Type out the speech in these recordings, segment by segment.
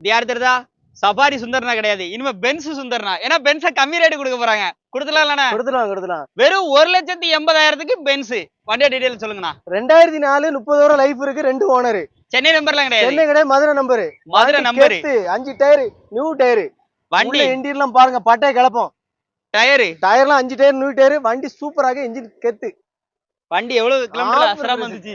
இது யார் தெரியுதா? சஃபாரி சுந்தர்னா கிடையாது, இனிமே பென்ஸ் சுந்தர்னா. ஏன்னா பென்ஸ கம்மி ரேட்டு கொடுக்க போறாங்க. கொடுத்துலாம் கொடுத்துலாம். வெறும் 1,80,000க்கு பென்ஸ். வண்டியா டீடைல் சொல்லுங்கண்ணா. 2004 30 வரை லைஃப் இருக்கு. 2 ஓனர். சென்னை நம்பர்லாம் கிடையாது. சென்னை கிடையாது, Madurai number. Madurai number. 5 tyre, new tyre. வண்டி இன்டீரியர்லாம் பாருங்க, பட்டை கிளப்போம். டயர்லாம் 5 டயர், நியூ டயர். வண்டி சூப்பராக, இன்ஜின் கெத்து. வண்டி எவ்வளவு கிலோமீட்டர் அசராம வந்துச்சு?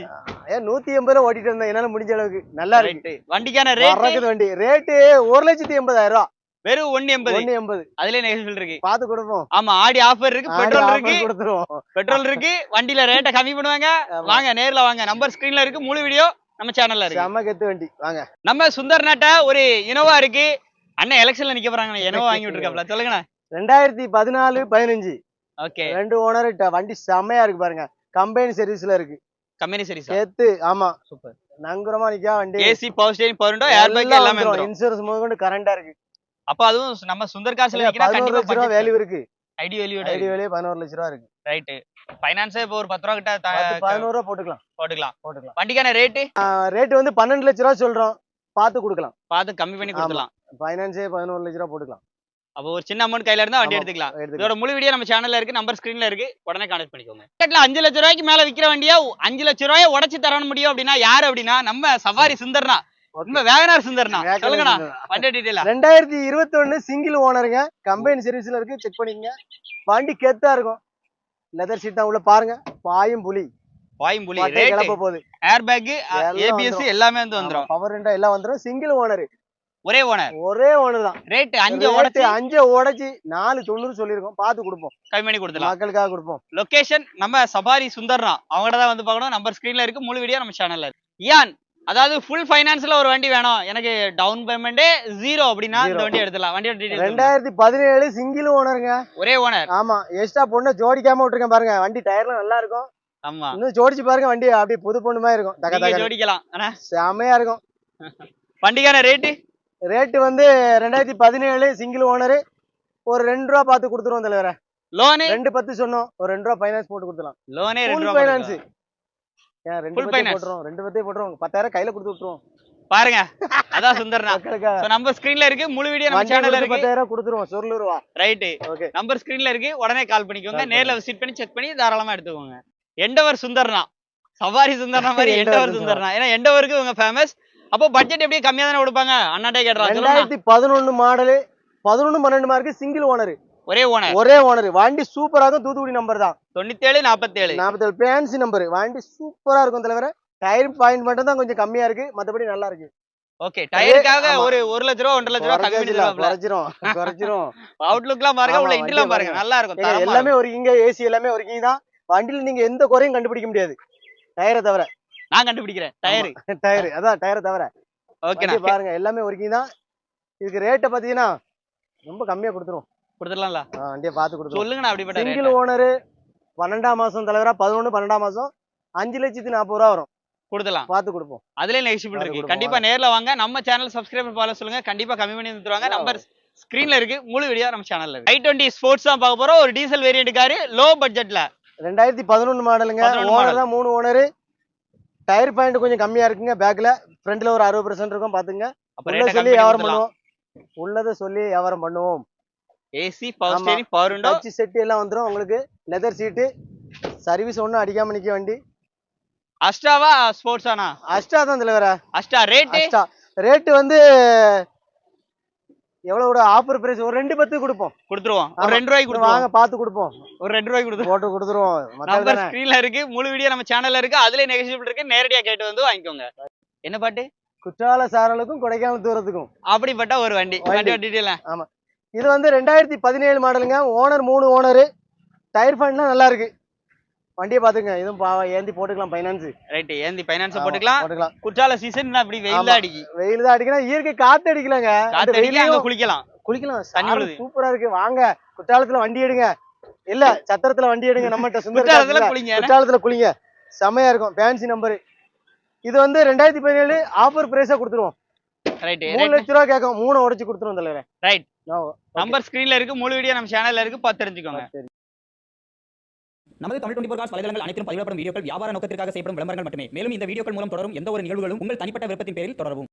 180 ஓட்டிட்டு இருந்தேன், என்னால முடிஞ்ச அளவுக்கு. நல்லா இருக்கு. வண்டிக்கான ரேட் வண்டி ரேட் 1,80,000 ரூபாய். வெறும் 1,80,000. அதுலயே நெகோஷியபிள் இருக்கு. பாத்து கொடுப்போம். ஆமா, ஆடி ஆஃபர் இருக்கு, பெட்ரோல் இருக்கு. கொடுத்துருவோம். பெட்ரோல் இருக்கு, வண்டியில ரேட்ட கம்மி பண்ணுவாங்க. வாங்க, நேர்ல வாங்க. நம்பர் ஸ்கிரீன்ல இருக்கு, முழு வீடியோ நம்ம சேனல்ல இருக்கு. செம்ம கெத்து வண்டி. வாங்க. நம்ம சுந்தர் நாட்ட ஒரு இனோவா இருக்கு. அண்ணன் எலெக்ஷன்ல நிக்க போறாங்க, இனோவா வாங்கி விட்டுருக்காப்ல. சொல்லுங்கண்ணா. 2014-15. ஓகே. 2 ஓனர். வண்டி செம்மையா இருக்கு பாருங்க. கம்பெனி சர்வீஸ்ல இருக்கு. Company service Ketu. ஆமா, சூப்பர். நங்குறமா நிக்கா வண்டி. AC, power steering, power window, air bag எல்லாமே வந்துரும். இன்சூரன்ஸ் முதற்கொண்டு கரண்டா இருக்கு. அப்ப அதுவும் நம்ம சுந்தர் காசுல நிக்கினா 11 லட்சம் ரூபாய் வேல்யூ இருக்கு. ஐடி வேல்யூ 11 லட்சம் ரூபாய் இருக்கு. ரைட். ஃபைனான்ஸ் இப்போ ஒரு 10 ரூபாய் கிட்ட 11 ரூபாய் போட்டுக்கலாம். வண்டிக்கான ரேட் வந்து 12 லட்சம் ரூபாய் சொல்றோம். பாத்து கொடுக்கலாம். பாத்து கம்மி பண்ணி கொடுக்கலாம். ஃபைனான்ஸ் 11 லட்சம் ரூபாய் போட்டுக்கலாம். அப்போ ஒரு சின்ன அமௌண்ட் கையில இருந்தா வண்டி எடுத்துக்கலாம். இதோட முழு வீடியோ நம்ம சேனல்ல இருக்கு, நம்பர் ஸ்கிரீன்ல இருக்கு. உடனே கான்டாக்ட் பண்ணிக்கோங்க. மார்க்கெட்ல 5 லட்சம் ரூபாய்க்கு மேல விக்கிற வண்டியா 5 லட்சம் ரூபாயை உடைச்சு தர முடியும் அப்படின்னா யாரு அப்படின்னா நம்ம சஃபாரி சுந்தர்னா. நம்ம வேகனார் சுந்தர்னா. சொல்லுங்கண்ணா வண்டி டீடைல். 2021 சிங்கிள் ஓனருங்க. கம்பெனி சர்வீஸ்ல இருக்கு, செக் பண்ணிக்கங்க. வண்டி கெத்தா இருக்கும். லெதர் சீட் தான் உள்ள பாருங்க. பாயும் புலி. ரேட் கிளப்ப போகுது. ஏர் பேக், ஏபிஎஸ் எல்லாமே வந்து வந்துரும். பவர் விண்டோ எல்லாம் வந்துரும். Single owner. ஒரே ஓனர் தான். ரேட் 5 உடைச்சு 490 சொல்லிருக்கோம். பாத்து கொடுப்போம், கம்மி பண்ணி கொடுத்துலாம். மக்களுக்காக கொடுப்போம். லொகேஷன் நம்ம சஃபாரி சுந்தர்னா. அவங்கட தான் வந்து பார்க்கணும். நம்பர் ஸ்கிரீன்ல இருக்கு, முழு வீடியோ நம்ம சேனல்ல இருக்கு. இயான், அதாவது ஃபுல் ஃபைனான்ஸ்ல ஒரு வண்டி வேணும், எனக்கு டவுன் பேமெண்டே 0 அப்படின்னா இந்த வண்டி எடுத்துலாம். வண்டியோட டீடைல். 2017 சிங்கிள் ஓனருங்க. ஒரே ஓனர். ஆமா, எக்ஸ்ட்ரா பொண்ணு ஜோடிக்காம விட்டுருக்கேன் பாருங்க. வண்டி டயர்லாம் நல்லா இருக்கும். ஆமா, இன்னும் ஜோடிச்சு பாருங்க. வண்டி அப்படியே புது பொண்ணு மாதிரி இருக்கும். நீங்க ஜோடிக்கலாம். செமையா இருக்கும். வண்டிக்கான ரேட் வந்து 2017 சிங்கிள் ஓனர். ஒரு 2 ரூபா பாத்து கொடுத்துருவோம் தலைவர. லோன் 210 சொன்னோம், ஒரு 2 ரூபா ஃபைனான்ஸ் போட்டு கொடுத்துலாம். லோனே 2 ரூபா ஃபைனான்ஸ். ஏன் 2 ஃபைனான்ஸ் போட்டுறோம், 210 போட்டுறோம். 10,000 கையில கொடுத்து விட்டுருவோம். பாருங்க, அதான் சுந்தர்னா. சோ நம்பர் ஸ்கிரீன்ல இருக்கு, முழு வீடியோ நம்ம சேனல்ல இருக்கு. 10,000 கொடுத்துருவோம். சொல்லுருவா. ரைட். ஓகே. நம்பர் ஸ்கிரீன்ல இருக்கு, உடனே கால் பண்ணிக்கோங்க. நேர்ல விசிட் பண்ணி செக் பண்ணி தாராளமா எடுத்துக்கோங்க. எண்டவர் சுந்தர்னா. சஃபாரி சுந்தர்னா மாதிரி எண்டவர் சுந்தர்னா. ஏன்னா எண்டவருக்கு இவங்க ஃபேமஸ். அப்போ பட்ஜெட் எப்படியே கம்மியா தானே கொடுப்பாங்க? அண்ணாட்டே கேட்றாங்க. 2011 மாடல், 11 12 மார்க், சிங்கிள் ஓனர். ஒரே ஓனர். வண்டி சூப்பரா இருக்கும். தூத்துக்குடி நம்பர் தான். 9747 ஃபேன்சி நம்பர். வண்டி சூப்பரா இருக்கும் தலைவர. டயர் பாயிண்ட் மட்டும் தான் கொஞ்சம் கம்மியா இருக்கு, மத்தபடி நல்லா இருக்கு. ஓகே. டயருக்காக ஒரு 1 லட்சம் ரூபாய் 1.5 லட்சம் ரூபாய் கம்மி பண்ணிடலாம். குறைச்சிரும். அவுட்லுக்லாம் பாருங்க, உள்ள இன்டீரியர்லாம் பாருங்க, நல்லா இருக்கும். எல்லாமே ஒர்க்கிங், ஏசி எல்லாமே ஒர்க்கிங் தான். வண்டில நீங்க எந்த குறையும் கண்டுபிடிக்க முடியாது, டயரை தவிர. நான் கண்டுபிடிக்கிறேன். டயர் அதான், டயரை தவிர. ஓகே பாருங்க, எல்லாமே ஒர்க்கிங் தான். இதுக்கு ரேட்ட பாத்தீங்கன்னா ரொம்ப கம்மியா கொடுத்துடலாம்ல. வண்டியை பார்த்து கொடுத்துருவோம். சொல்லுங்கண்ணா. அப்படிப்பட்ட சிங்கிள் ஓனர். 12ஆம் மாசம் தலைவரா. 11 12ஆம் மாசம் 5,40,000 வரும். கொடுக்கலாம், பார்த்து கொடுப்போம். அதுலயே நெக்ஸ்ட் இருக்கு. கண்டிப்பா நேர்ல வாங்க. நம்ம சேனல் சப்ஸ்கிரைப் பண்ண சொல்லுங்க, கண்டிப்பா கம்மி பண்ணி தருவாங்க. நம்பர் ஸ்கிரீன்ல இருக்கு, முழு வீடியோ நம்ம சேனல்ல இருக்கு. i20 ஸ்போர்ட்ஸ் தான் பார்க்க போறோம். ஒரு டீசல் வேரியன்ட் கார், லோ பட்ஜெட்ல. 2011 மாடலுங்க. ஓனர் தான், 3 ஓனர். டயர் பாயிண்ட் கொஞ்சம் கம்மியா இருக்குங்க. பேக்ல, ஃப்ரண்ட்ல ஒரு 60% இருக்கும். பாத்துங்க. சொல்லி வியாபாரம் பண்ணுவோம். உள்ளத சொல்லி வியாபாரம் பண்ணுவோம். AC, power steering, power window, touch set எல்லாம் வந்துரும் உங்களுக்கு. Leather seat. சர்வீஸ் ஒண்ணும் அடிக்காம நிக்க வண்டி. அஸ்டாவா ஸ்போர்ட்ஸானா? அஸ்டா தான் தலைவரா. அஸ்டா ரேட் வந்து எவ்வளவு? ஆஃபர் பிரைஸ் ஒரு 210 கொடுப்போம். கொடுத்துருவோம். ஒரு 2 ரூபாய்க்கு கொடுத்துருவோம். வாங்க, பார்த்து கொடுப்போம். ஒரு 2 ரூபாய்க்கு கொடுத்துருவோம். நம்பர் ஸ்கிரீன்ல இருக்கு, முழு வீடியோ நம்ம சேனல்ல இருக்கு. அதுலயே நெகோஷியபிள் இருக்கு. நேரடியா கேட்டு வந்து வாங்கிக்கோங்க. என்ன பாட்டு? குற்றால சாரலுக்கும் கொடைக்கானல் தூரத்துக்கும் அப்படிப்பட்ட ஒரு வண்டி. வண்டியோட டீடைல். ஆமா, இது வந்து 2017 மாடலுங்க. Owner 3 owner. டயர் பாயிண்ட்லாம் நல்லா இருக்கு. வண்டியை பாத்துங்க. இதுவும் ஏந்தி போட்டுக்கலாம் ஃபைனான்ஸ். ரைட், ஏந்தி ஃபைனான்ஸ் போட்டுக்கலாம். குற்றால சீசன் அப்படி வெயில் தான் அடிக்கணும். இயற்கை காத்து அடிக்கலங்க. குளிக்கலாம். தண்ணி சூப்பரா இருக்கு. வாங்க, குற்றாலத்துல வண்டி எடுங்க. இல்ல, சத்திரத்துல வண்டி எடுங்க. நம்மகிட்ட குற்றாலத்துல குளிங்க. செமையா இருக்கும். Fancy number. இது வந்து 2017 ஆஃபர் பிரைஸா கொடுத்துருவோம். ரைட், 3 லட்சம் ரூபாய் கேட்கும். 3 உடைச்சு கொடுத்துருவோம் தலைவரே. ரைட். நம்பர் ஸ்கிரீன்ல இருக்கு, முழு வீடியோ நம்ம சேனல்ல இருக்கு, பார்த்து தெரிஞ்சுக்கோங்க. நமது தமிழ் 24 காஸ் வலைதளங்கள் அனைத்தும் பதிவிடப்படும் வீடியோக்கள் வியாபார நோக்கத்திற்காக செய்யப்படும் விளம்பரங்கள் மட்டுமே. மேலும் இந்த வீடியோக்கள் மூலம் தொடரும் எந்த ஒரு நிகழ்வுகளும் உங்கள் தனிப்பட்ட விருப்பத்தின் பேரில் தொடரவும்.